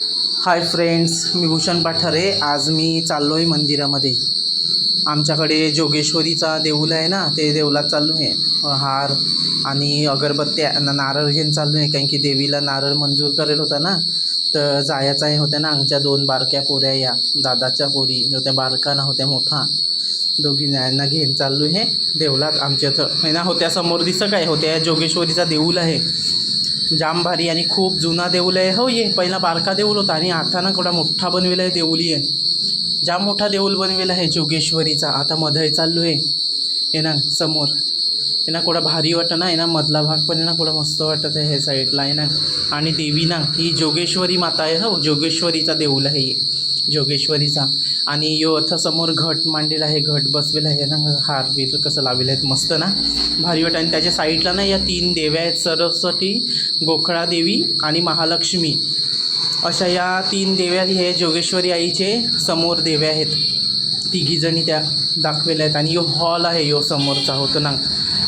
Hi friends, मी भूषण पाठारे. आज मी चाललो आहे मंदिरामध्ये. आमच्याकडे जोगेश्वरीचा देऊळ आहे ना, ते देवळात चाललो आहे. हार आणि अगरबत्त्या नारळ घेऊन चाललो आहे, कारण की देवीला नारळ मंजूर करेल होता ना, तर जायचं आहे. होत्या ना आमच्या 2 बारक्या पोऱ्या, या दादाच्या पोरी होत्या, बारका ना होत्या मोठा, दोघी यांना घेऊन चाललो आहे देवळात. आमच्या इथं आहे ना, होत्या समोर दिसं काय होत्या जोगेश्वरीचा देऊळ आहे. जाम भारी आणि खूप जुना देऊळ आहे. हो, ये पहिला बारका देऊळ होता आणि आता ना केवढा मोठा बनवेला आहे देऊळी आहे. जाम मोठा देऊळ बनवेला आहे जोगेश्वरीचा. आता मध्ये चाललो आहे. हे ना समोर हे ना केवढा भारी वाटतं ना, हे ना मधला भाग पण आहे ना केवढा मस्त वाटत आहे. हे साईडला आहे ना, आणि देवी ना ही जोगेश्वरी माता आहे. हो, जोगेश्वरीचा देऊळ आहे जोगेश्वरीचा. आणि यो अथ समोर घट मांडलेला आहे, घट बसवेला आहे ना, हार बीर कसं लावलेलं आहेत मस्त ना, भारी वाटतं. आणि त्याच्या साईडला ना या 3 देव्या आहेत, सरस्वती, गोखळा देवी आणि महालक्ष्मी. अशा या 3 देव्या हे जोगेश्वरी आईचे समोर देव्या आहेत. तिघीजणी त्या दाखवेल्या आहेत. आणि यो हॉल आहे, यो समोरचा होतो ना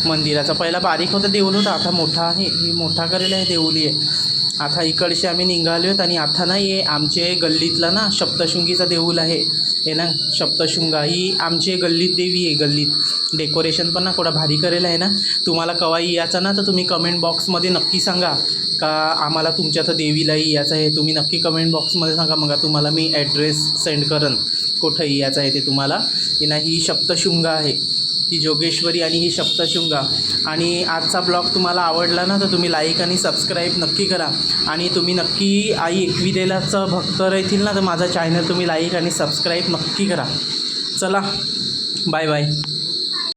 मंदिराचा. पहिला बारीक होता देऊळ होता, आता मोठा आहे. ही मोठा करेल आहे देऊळी आहे. आता इकडचे आम्ही निघालो आहेत. आणि आता ना ये आमचे गल्लीतला ना सप्तशृंगीचा देऊळ आहे. हे ना सप्तशृंगा ही आमचे गल्लीत देवी आहे. गल्लीत डेकोरेशन पण ना थोडा भारी करेल आहे ना. तुम्हाला कवाई यायचं ना, तर तुम्ही कमेंट बॉक्समध्ये नक्की सांगा का आम्हाला तुमच्या तर देवीलाही यायचं आहे. तुम्ही नक्की कमेंट बॉक्समध्ये सांगा, मग तुम्हाला मी ॲड्रेस सेंड करेन कुठंही यायचं आहे ते तुम्हाला. हे ना ही सप्तशृंगा आहे, ही जोगेश्वरी आणि ही सप्तशृंगा. आणि आजचा ब्लॉग तुम्हाला आवडला ना, तर तुम्ही लाईक आणि सबस्क्राईब नक्की करा. आणि तुम्ही नक्की आई एकविरेलाचं भक्त राहतील ना, तर माझा चॅनल तुम्ही लाईक आणि सबस्क्राईब नक्की करा. चला, बाय बाय.